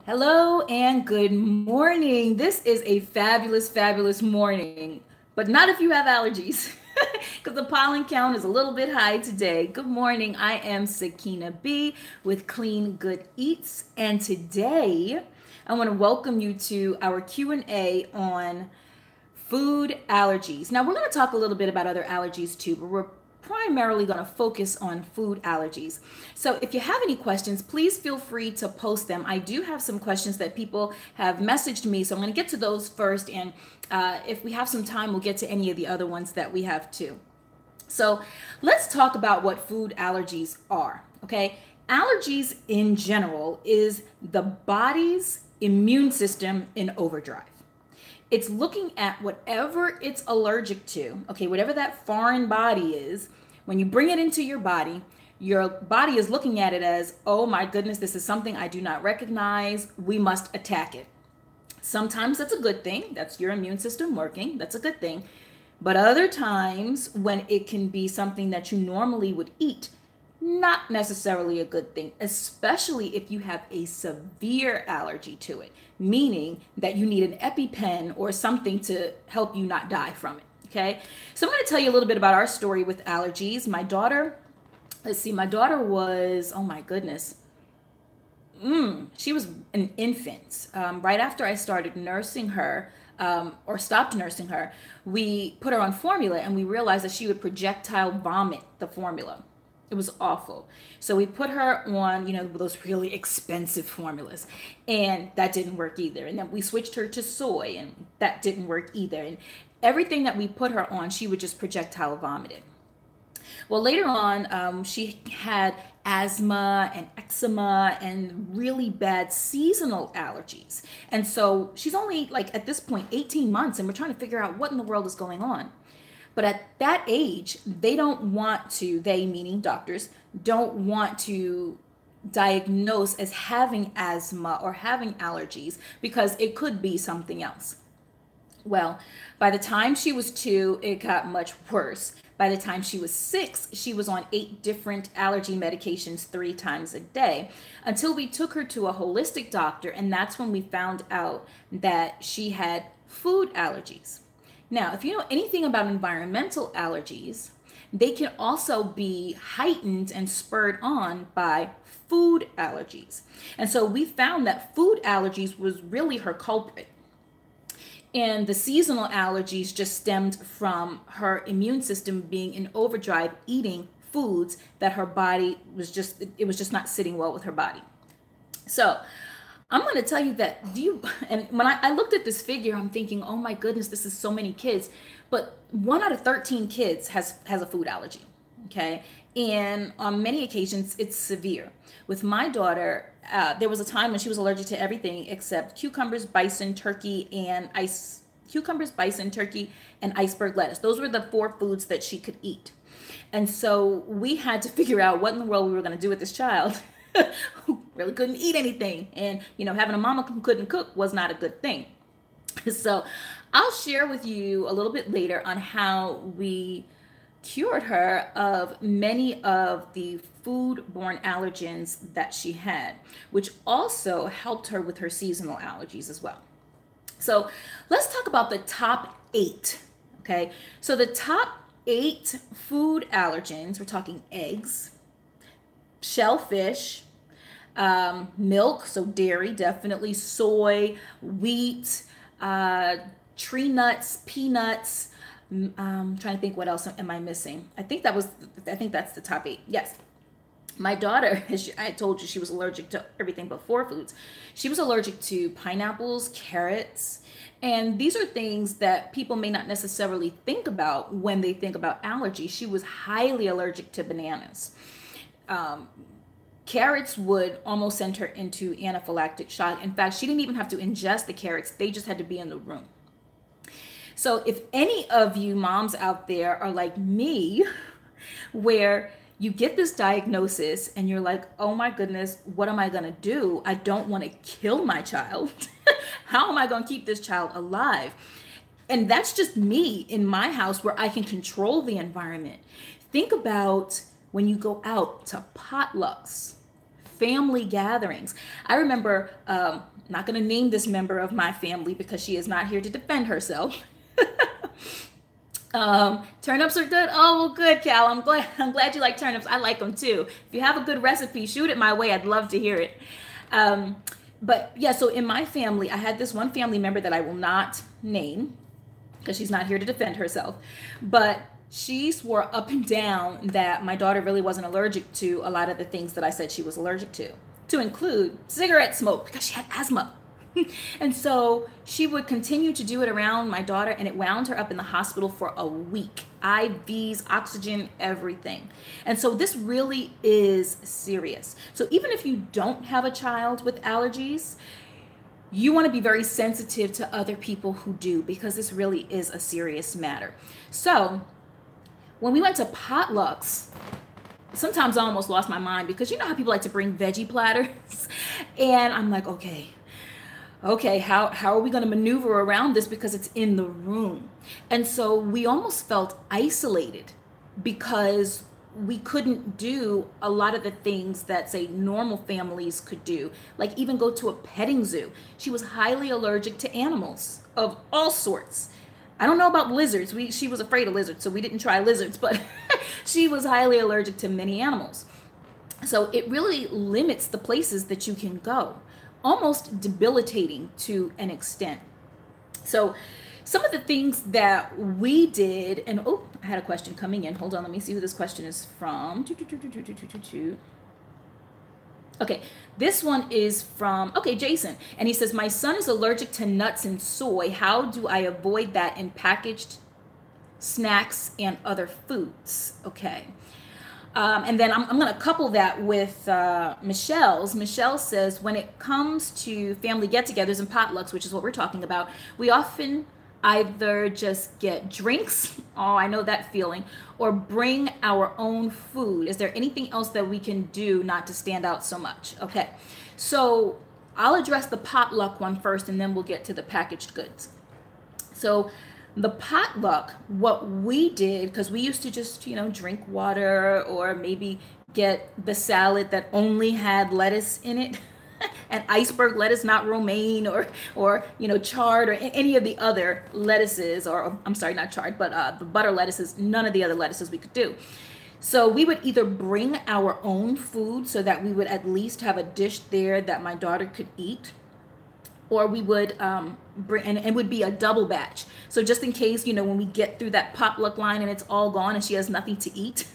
Hello and good morning. This is a fabulous, fabulous morning, but not if you have allergies, because the pollen count is a little bit high today. Good morning. I am Sakina B with Clean Good Eats, and today I want to welcome you to our Q&A on food allergies. Now, we're going to talk a little bit about other allergies too, but we're primarily going to focus on food allergies. So, if you have any questions, please feel free to post them. I do have some questions that people have messaged me, so I'm going to get to those first. And if we have some time, we'll get to any of the other ones that we have too. So, let's talk about what food allergies are. Okay. Allergies in general is the body's immune system in overdrive. It's looking at whatever it's allergic to, okay, whatever that foreign body is. When you bring it into your body is looking at it as, oh my goodness, this is something I do not recognize. We must attack it. Sometimes that's a good thing. That's your immune system working. That's a good thing. But other times, when it can be something that you normally would eat, not necessarily a good thing, especially if you have a severe allergy to it, meaning that you need an EpiPen or something to help you not die from it. Okay. So I'm going to tell you a little bit about our story with allergies. My daughter, my daughter was, oh my goodness, she was an infant. Right after I started nursing her, or stopped nursing her, we put her on formula and we realized that she would projectile vomit the formula. It was awful. So we put her on, those really expensive formulas, and that didn't work either. And then we switched her to soy, and that didn't work either. And everything that we put her on, she would just projectile vomit it. Well, later on, she had asthma and eczema and really bad seasonal allergies. And so she's only like at this point 18 months, and we're trying to figure out what in the world is going on. But at that age, they meaning doctors, don't want to diagnose as having asthma or having allergies because it could be something else. Well, by the time she was 2, it got much worse. By the time she was 6, she was on 8 different allergy medications 3 times a day until we took her to a holistic doctor. And that's when we found out that she had food allergies. Now, if you know anything about environmental allergies, they can also be heightened and spurred on by food allergies. And so we found that food allergies was really her culprit. And the seasonal allergies just stemmed from her immune system being in overdrive, eating foods that her body it was just not sitting well with her body. So I'm going to tell you that and when I looked at this figure, I'm thinking, oh my goodness, this is so many kids. But 1 out of 13 kids has a food allergy. Okay. And on many occasions, it's severe. With my daughter, there was a time when she was allergic to everything except cucumbers, bison, turkey, and iceberg lettuce. Those were the 4 foods that she could eat. And so we had to figure out what in the world we were going to do with this child who really couldn't eat anything. And, having a mama who couldn't cook was not a good thing. So I'll share with you a little bit later on how we cured her of many of the foodborne allergens that she had, which also helped her with her seasonal allergies as well. So let's talk about the top 8. Okay. So the top 8 food allergens, we're talking eggs, shellfish, milk, so dairy, definitely, soy, wheat, tree nuts, peanuts. I'm trying to think, what else am I missing? I think that's the top 8. Yes. My daughter, I told you she was allergic to everything but 4 foods. She was allergic to pineapples, carrots, and these are things that people may not necessarily think about when they think about allergies. She was highly allergic to bananas. Carrots would almost send her into anaphylactic shock. In fact, she didn't even have to ingest the carrots. They just had to be in the room. So if any of you moms out there are like me, where you get this diagnosis and you're like, oh my goodness, what am I going to do? I don't want to kill my child. How am I going to keep this child alive? And that's just me in my house where I can control the environment. Think about when you go out to potlucks, family gatherings. I remember, not going to name this member of my family because she is not here to defend herself. Turnips are good. Oh, well, good, Cal. I'm glad you like turnips. I like them too. If you have a good recipe, shoot it my way. I'd love to hear it. Um, but yeah, so in my family, I had this one family member that I will not name because she's not here to defend herself. But she swore up and down that my daughter really wasn't allergic to a lot of the things that I said she was allergic to include cigarette smoke because she had asthma. And so she would continue to do it around my daughter, and it wound her up in the hospital for a week. IVs, oxygen, everything. And so this really is serious. So even if you don't have a child with allergies, you want to be very sensitive to other people who do, because this really is a serious matter. So when we went to potlucks, sometimes I almost lost my mind because you know how people like to bring veggie platters? And I'm like, okay, how are we going to maneuver around this because it's in the room? And so we almost felt isolated because we couldn't do a lot of the things that, say, normal families could do, like even go to a petting zoo. She was highly allergic to animals of all sorts. I don't know about lizards. She was afraid of lizards, so we didn't try lizards, but she was highly allergic to many animals. So it really limits the places that you can go, almost debilitating to an extent. So some of the things that we did, and oh, I had a question coming in. Hold on, let me see who this question is from. Okay, this one is from, Jason. And he says, my son is allergic to nuts and soy. How do I avoid that in packaged snacks and other foods? Okay. And then I'm going to couple that with Michelle's. Michelle says, when it comes to family get-togethers and potlucks, which is what we're talking about, we often either just get drinks, oh, I know that feeling, or bring our own food. Is there anything else that we can do not to stand out so much? Okay, so I'll address the potluck one first, and then we'll get to the packaged goods. So the potluck, what we did, because we used to just, drink water or maybe get the salad that only had lettuce in it, and iceberg lettuce, not romaine or chard or any of the other lettuces, or I'm sorry, not chard, but the butter lettuces, none of the other lettuces we could do. So we would either bring our own food so that we would at least have a dish there that my daughter could eat, or we would bring, and it would be a double batch. So just in case, when we get through that potluck line and it's all gone and she has nothing to eat,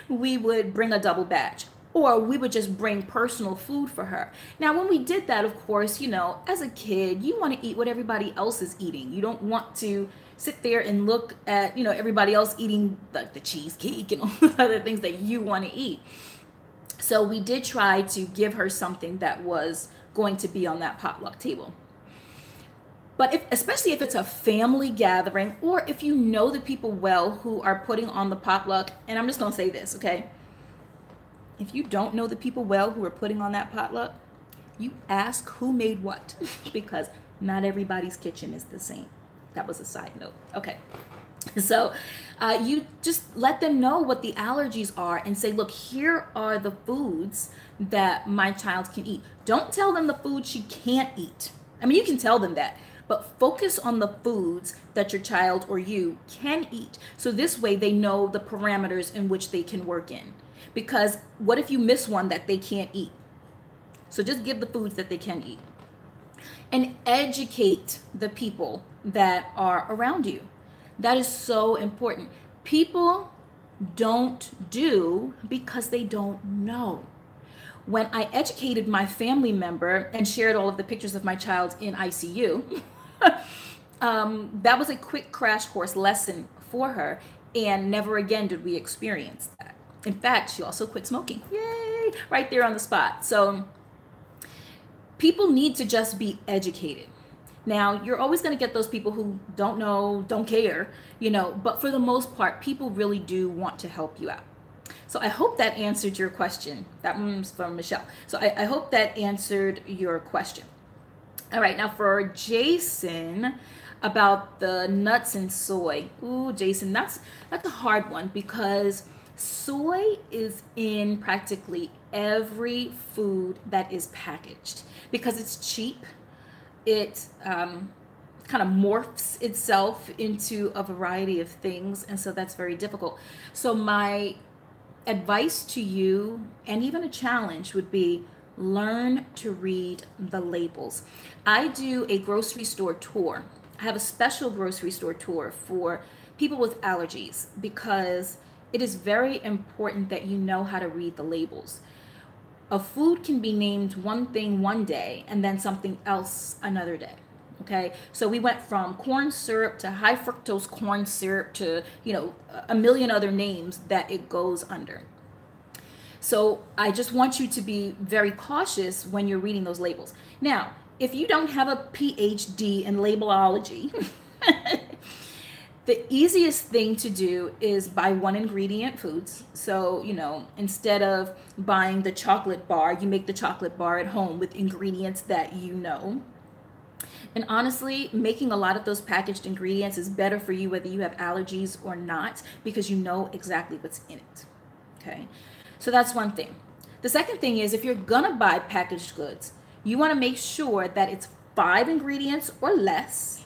we would bring a double batch. Or we would just bring personal food for her. Now, when we did that, of course, as a kid, you want to eat what everybody else is eating. You don't want to sit there and look at, everybody else eating the cheesecake and all the other things that you want to eat. So we did try to give her something that was going to be on that potluck table. But especially if it's a family gathering, or if you know the people well who are putting on the potluck, and I'm just going to say this, okay? If you don't know the people well who are putting on that potluck, you ask who made what, because not everybody's kitchen is the same. That was a side note. Okay. So you just let them know what the allergies are and say, look, here are the foods that my child can eat. Don't tell them the food she can't eat. I mean, you can tell them that, but focus on the foods that your child or you can eat. So this way they know the parameters in which they can work in. Because what if you miss one that they can't eat? So just give the foods that they can eat. And educate the people that are around you. That is so important. People don't do because they don't know. When I educated my family member and shared all of the pictures of my child in ICU, that was a quick crash course lesson for her, and never again did we experience that. In fact, she also quit smoking. Yay! Right there on the spot. So people need to just be educated. Now, you're always going to get those people who don't know, don't care, but for the most part, people really do want to help you out. So I hope that answered your question. That one's from Michelle. So I hope that answered your question. All right, now for Jason, about the nuts and soy. Ooh, Jason, that's a hard one because soy is in practically every food that is packaged because it's cheap. It kind of morphs itself into a variety of things, and so that's very difficult. So my advice to you, and even a challenge, would be learn to read the labels. I do a grocery store tour. I have a special grocery store tour for people with allergies because it is very important that you know how to read the labels. A food can be named one thing one day and then something else another day. Okay, so we went from corn syrup to high fructose corn syrup to, a million other names that it goes under. So I just want you to be very cautious when you're reading those labels. Now, if you don't have a PhD in labelology, the easiest thing to do is buy one ingredient foods. So, instead of buying the chocolate bar, you make the chocolate bar at home with ingredients that you know. And honestly, making a lot of those packaged ingredients is better for you whether you have allergies or not, because you know exactly what's in it. Okay, so that's one thing. The second thing is, if you're gonna buy packaged goods, you want to make sure that it's 5 ingredients or less.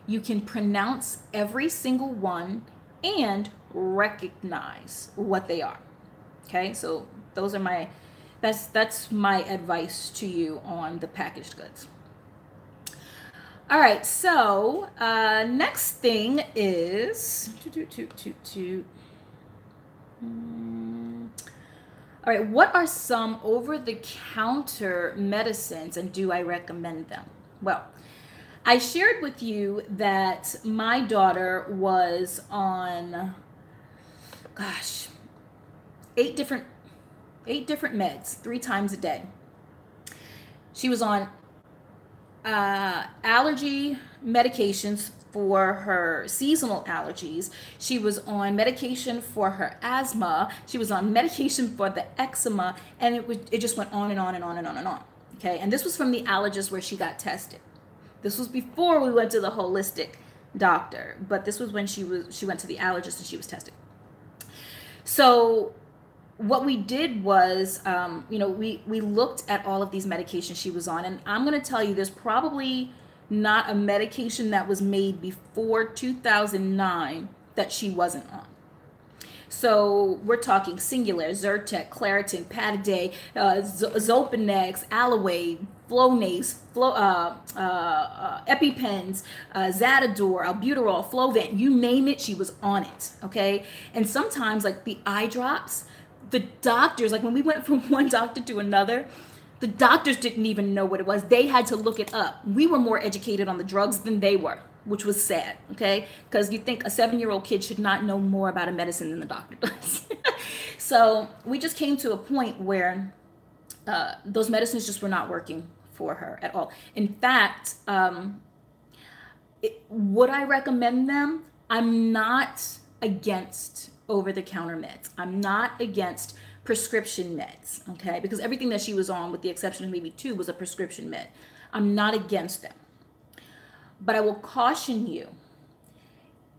You can pronounce every single one and recognize what they are. Okay, so those are that's my advice to you on the packaged goods. All right, so next thing is all right, what are some over-the-counter medicines and do I recommend them? Well, I shared with you that my daughter was on, gosh, 8 different meds 3 times a day. She was on allergy medications for her seasonal allergies. She was on medication for her asthma. She was on medication for the eczema, and it just went on and on and on and on and on. Okay, and this was from the allergist where she got tested. This was before we went to the holistic doctor, but this was when she went to the allergist and she was tested. So what we did was, we looked at all of these medications she was on, and I'm going to tell you, there's probably not a medication that was made before 2009 that she wasn't on. So we're talking Singulair, Zyrtec, Claritin, Pataday, Zopinex, Alaway, Flonase, EpiPens, Zatador, Albuterol, Flovent, you name it, she was on it, okay? And sometimes, like the eye drops, the doctors, like when we went from one doctor to another, the doctors didn't even know what it was. They had to look it up. We were more educated on the drugs than they were, which was sad, okay? Because you think a 7-year-old kid should not know more about a medicine than the doctor does. So we just came to a point where those medicines just were not working for her at all. In fact, would I recommend them? I'm not against over-the-counter meds. I'm not against prescription meds, okay? Because everything that she was on, with the exception of maybe 2, was a prescription med. I'm not against them. But I will caution you,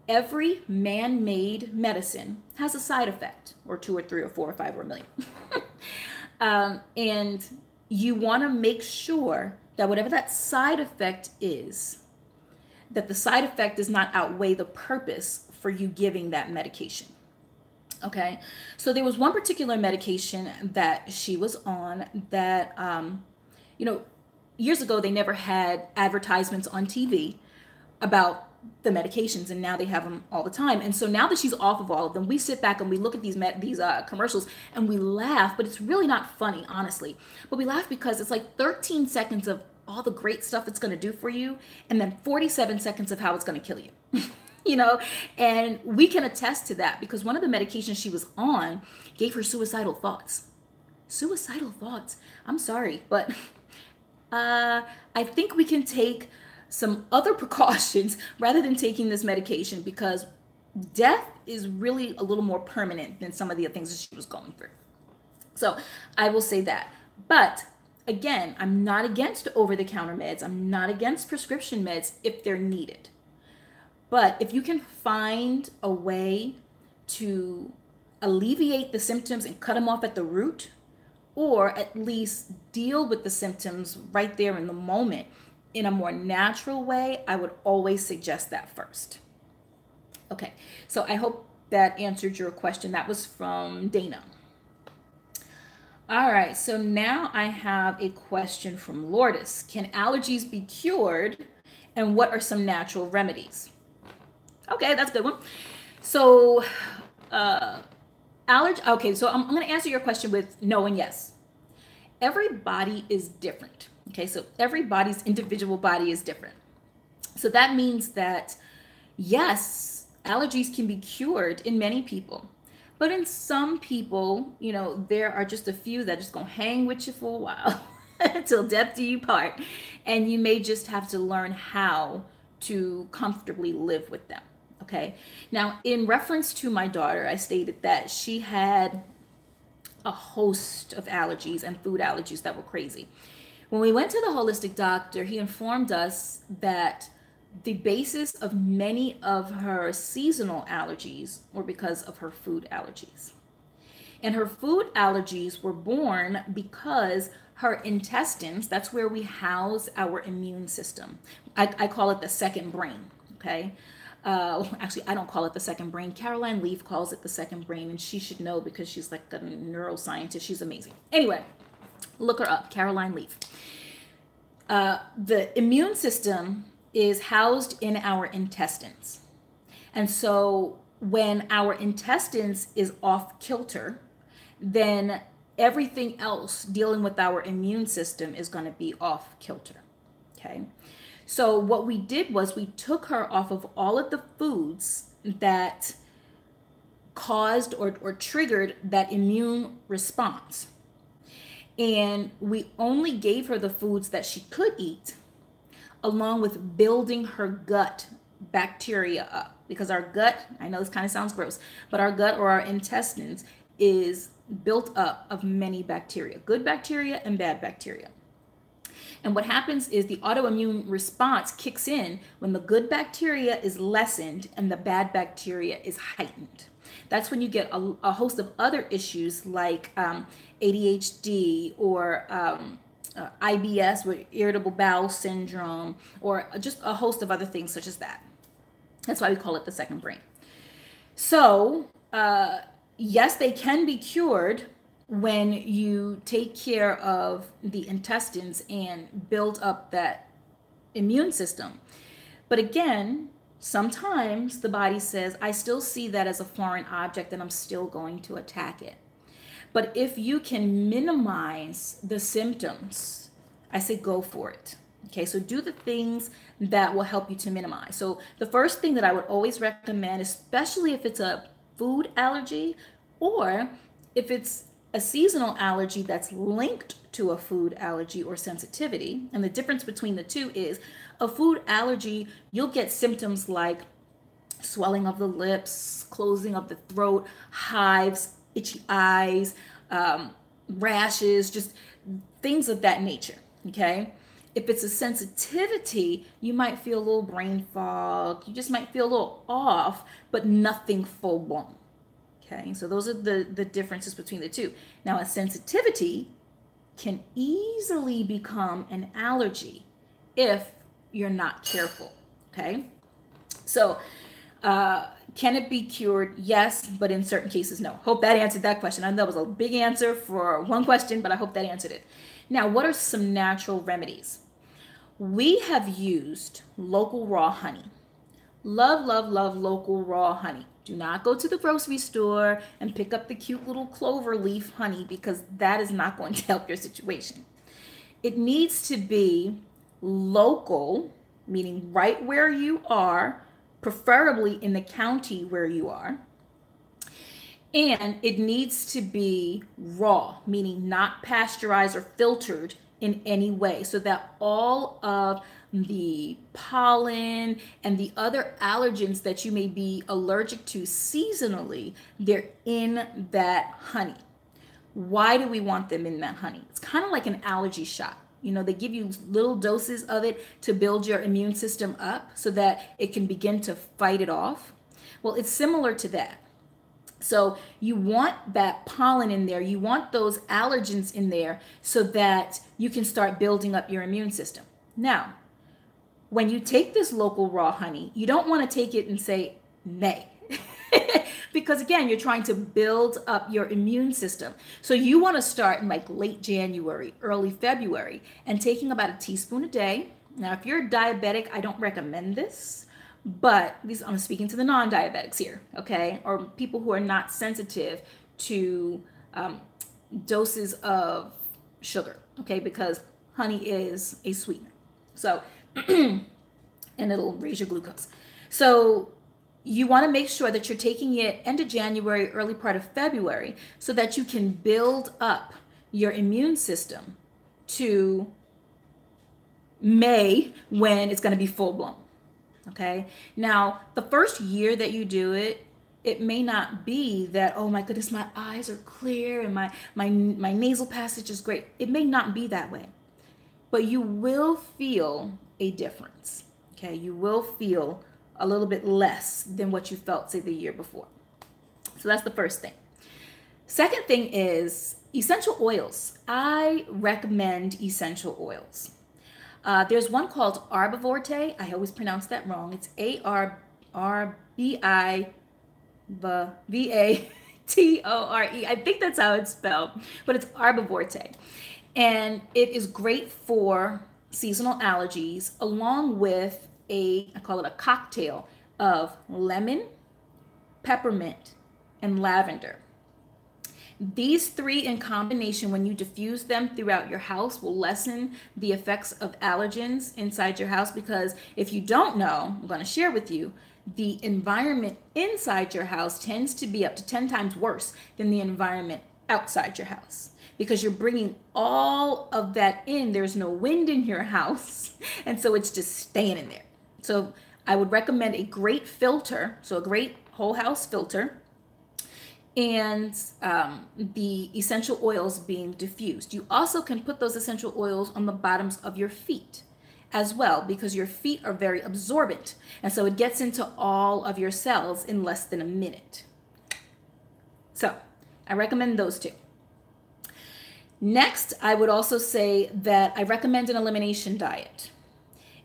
every man-made medicine has a side effect, or 2 or 3 or 4 or 5 or a million. And you want to make sure that whatever that side effect is, that the side effect does not outweigh the purpose for you giving that medication. Okay, so there was one particular medication that she was on that, years ago they never had advertisements on TV about the medications, and now they have them all the time. And so now that she's off of all of them, we sit back and we look at these commercials and we laugh, but it's really not funny, honestly. But we laugh because it's like 13 seconds of all the great stuff it's going to do for you, and then 47 seconds of how it's going to kill you. And we can attest to that because one of the medications she was on gave her suicidal thoughts. Suicidal thoughts. I'm sorry, but I think we can take some other precautions rather than taking this medication, because death is really a little more permanent than some of the things that she was going through. So I will say that. But again, I'm not against over-the-counter meds. I'm not against prescription meds if they're needed. But if you can find a way to alleviate the symptoms and cut them off at the root, or at least deal with the symptoms right there in the moment in a more natural way, I would always suggest that first. Okay, so I hope that answered your question. That was from Dana. All right, so now I have a question from Lourdes. Can allergies be cured, and what are some natural remedies? Okay, that's a good one. So, okay, so I'm going to answer your question with no and yes. Every body is different. Okay, so everybody's individual body is different. So that means that, yes, allergies can be cured in many people. But in some people, there are just a few that just gonna hang with you for a while until death do you part. And you may just have to learn how to comfortably live with them. Okay. Now, in reference to my daughter, I stated that she had a host of allergies and food allergies that were crazy. When we went to the holistic doctor, he informed us that the basis of many of her seasonal allergies were because of her food allergies. And her food allergies were born because her intestines, that's where we house our immune system. I call it the second brain, okay? Actually, I don't call it the second brain. Caroline Leaf calls it the second brain, and she should know because she's like a neuroscientist. She's amazing. Anyway, look her up, Caroline Leaf. The immune system is housed in our intestines. And so when our intestines is off kilter, then everything else dealing with our immune system is going to be off kilter. Okay. So what we did was we took her off of all of the foods that caused or triggered that immune response. And we only gave her the foods that she could eat, along with building her gut bacteria up. Because our gut, I know this kind of sounds gross, but our gut or our intestines is built up of many bacteria, good bacteria and bad bacteria. And what happens is the autoimmune response kicks in when the good bacteria is lessened and the bad bacteria is heightened. That's when you get a host of other issues like ADHD or IBS, with irritable bowel syndrome, or just a host of other things such as that. That's why we call it the second brain. So, yes, they can be cured when you take care of the intestines and build up that immune system. But again, sometimes the body says, I still see that as a foreign object and I'm still going to attack it. But if you can minimize the symptoms, I say go for it. Okay, so do the things that will help you to minimize. So the first thing that I would always recommend, especially if it's a food allergy or if it's a seasonal allergy that's linked to a food allergy or sensitivity, and the difference between the two is a food allergy, you'll get symptoms like swelling of the lips, closing of the throat, hives, itchy eyes, rashes, just things of that nature, okay? If it's a sensitivity, you might feel a little brain fog, you just might feel a little off, but nothing full blown, okay? So those are the differences between the two. Now, a sensitivity can easily become an allergy if you're not careful, okay? So, can it be cured? Yes, but in certain cases, no. Hope that answered that question. I know that was a big answer for one question, but I hope that answered it. Now, what are some natural remedies? We have used local raw honey. Love, love, love local raw honey. Do not go to the grocery store and pick up the cute little clover leaf honey because that is not going to help your situation. It needs to be local, meaning right where you are, preferably in the county where you are. And it needs to be raw, meaning not pasteurized or filtered in any way, so that all of the pollen and the other allergens that you may be allergic to seasonally, they're in that honey. Why do we want them in that honey? It's kind of like an allergy shot. They give you little doses of it to build your immune system up so that it can begin to fight it off. Well, it's similar to that. So you want that pollen in there, you want those allergens in there so that you can start building up your immune system. Now, when you take this local raw honey, you don't want to take it and say May. Because again, you're trying to build up your immune system. So you want to start in like late January, early February, and taking about a teaspoon a day. Now, if you're diabetic, I don't recommend this, but I'm speaking to the non-diabetics here, okay? Or people who are not sensitive to doses of sugar, okay? Because honey is a sweetener. So, and it'll raise your glucose. So you want to make sure that you're taking it end of January, early part of February, so that you can build up your immune system to May when it's going to be full blown. Okay. Now, the first year that you do it, it may not be that, oh my goodness, my eyes are clear and my nasal passage is great. It may not be that way, but you will feel a difference. Okay. You will feel a little bit less than what you felt, say, the year before. So that's the first thing. Second thing is essential oils. I recommend essential oils. There's one called Arborvitae. I always pronounce that wrong. It's Arborvatore. I think that's how it's spelled, but it's Arborvitae. And it is great for seasonal allergies, along with I call it a cocktail of lemon, peppermint, and lavender. These three in combination, when you diffuse them throughout your house, will lessen the effects of allergens inside your house. Because if you don't know, I'm going to share with you, the environment inside your house tends to be up to 10 times worse than the environment outside your house, because you're bringing all of that in. There's no wind in your house, and so it's just staying in there. So I would recommend a great filter, so a great whole house filter, and the essential oils being diffused. You also can put those essential oils on the bottoms of your feet as well, because your feet are very absorbent, and so it gets into all of your cells in less than a minute. So I recommend those two. Next, I would also say that I recommend an elimination diet.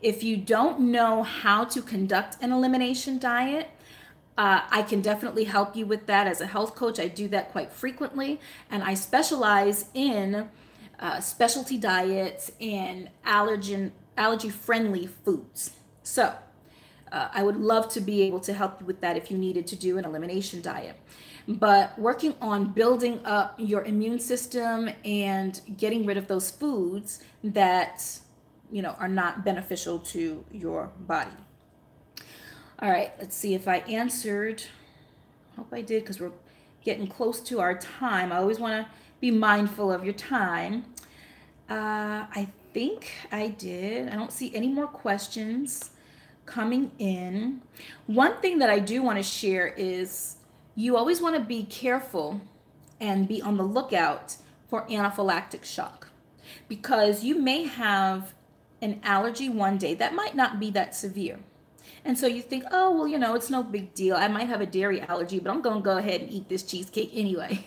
If you don't know how to conduct an elimination diet, I can definitely help you with that. As a health coach, I do that quite frequently, and I specialize in specialty diets and allergy-friendly foods. So I would love to be able to help you with that if you needed to do an elimination diet. But working on building up your immune system and getting rid of those foods that are not beneficial to your body. All right, let's see if I answered. Hope I did, because we're getting close to our time. I always want to be mindful of your time. I think I did. I don't see any more questions coming in. One thing that I do want to share is you always want to be careful and be on the lookout for anaphylactic shock, because you may have an allergy one day that might not be that severe. And so you think, oh, well, it's no big deal. I might have a dairy allergy, but I'm going to go ahead and eat this cheesecake anyway.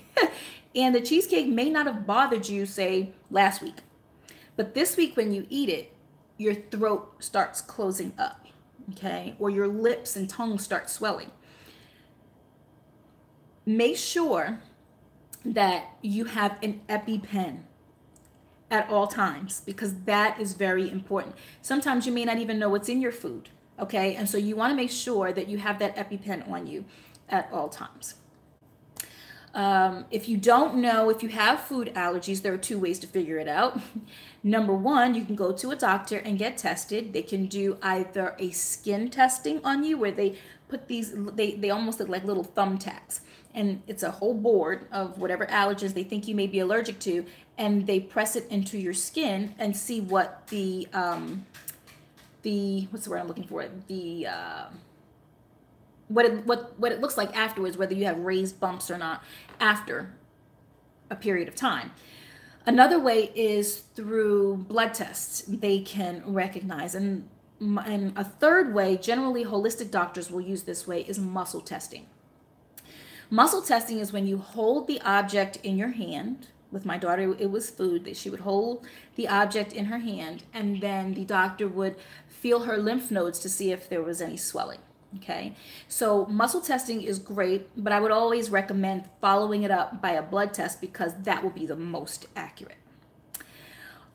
And the cheesecake may not have bothered you, say, last week. But this week when you eat it, your throat starts closing up, okay? Or your lips and tongue start swelling. Make sure that you have an EpiPen at all times, because that is very important. Sometimes you may not even know what's in your food, okay? And so you want to make sure that you have that EpiPen on you at all times. If you don't know if you have food allergies, there are two ways to figure it out. Number one, you can go to a doctor and get tested. They can do either a skin testing on you, where they put these, they almost look like little thumbtacks, and it's a whole board of whatever allergens they think you may be allergic to, and they press it into your skin and see what the what's the word I'm looking for? What it looks like afterwards, whether you have raised bumps or not after a period of time. Another way is through blood tests. They can recognize, and a third way, generally holistic doctors will use this way, is muscle testing. Muscle testing is when you hold the object in your hand. With my daughter, it was food that she would hold the object in her hand, and then the doctor would feel her lymph nodes to see if there was any swelling. Okay, so muscle testing is great, but I would always recommend following it up by a blood test because that will be the most accurate.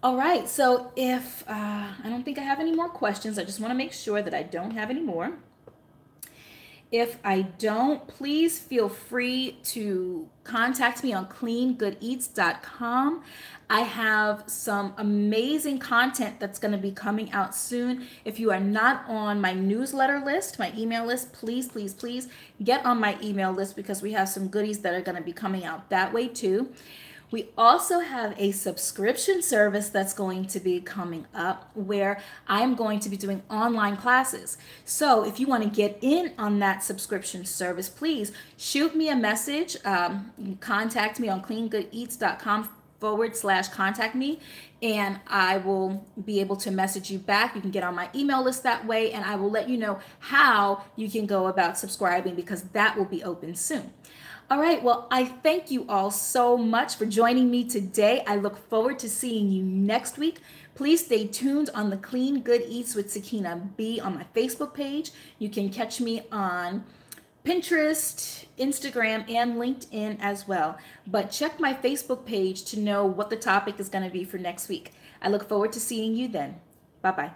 All right, so if I don't think I have any more questions, I just want to make sure that I don't have any more. If I don't, please feel free to contact me on cleangoodeats.com. I have some amazing content that's going to be coming out soon. If you are not on my newsletter list, my email list, please, please, please get on my email list because we have some goodies that are going to be coming out that way too. We also have a subscription service that's going to be coming up where I'm going to be doing online classes. So if you want to get in on that subscription service, please shoot me a message. You can contact me on cleangoodeats.com/contact me, and I will be able to message you back. You can get on my email list that way, and I will let you know how you can go about subscribing because that will be open soon. All right, well, I thank you all so much for joining me today. I look forward to seeing you next week. Please stay tuned on the Clean Good Eats with Sakina B on my Facebook page. You can catch me on Pinterest, Instagram, and LinkedIn as well. But check my Facebook page to know what the topic is going to be for next week. I look forward to seeing you then. Bye-bye.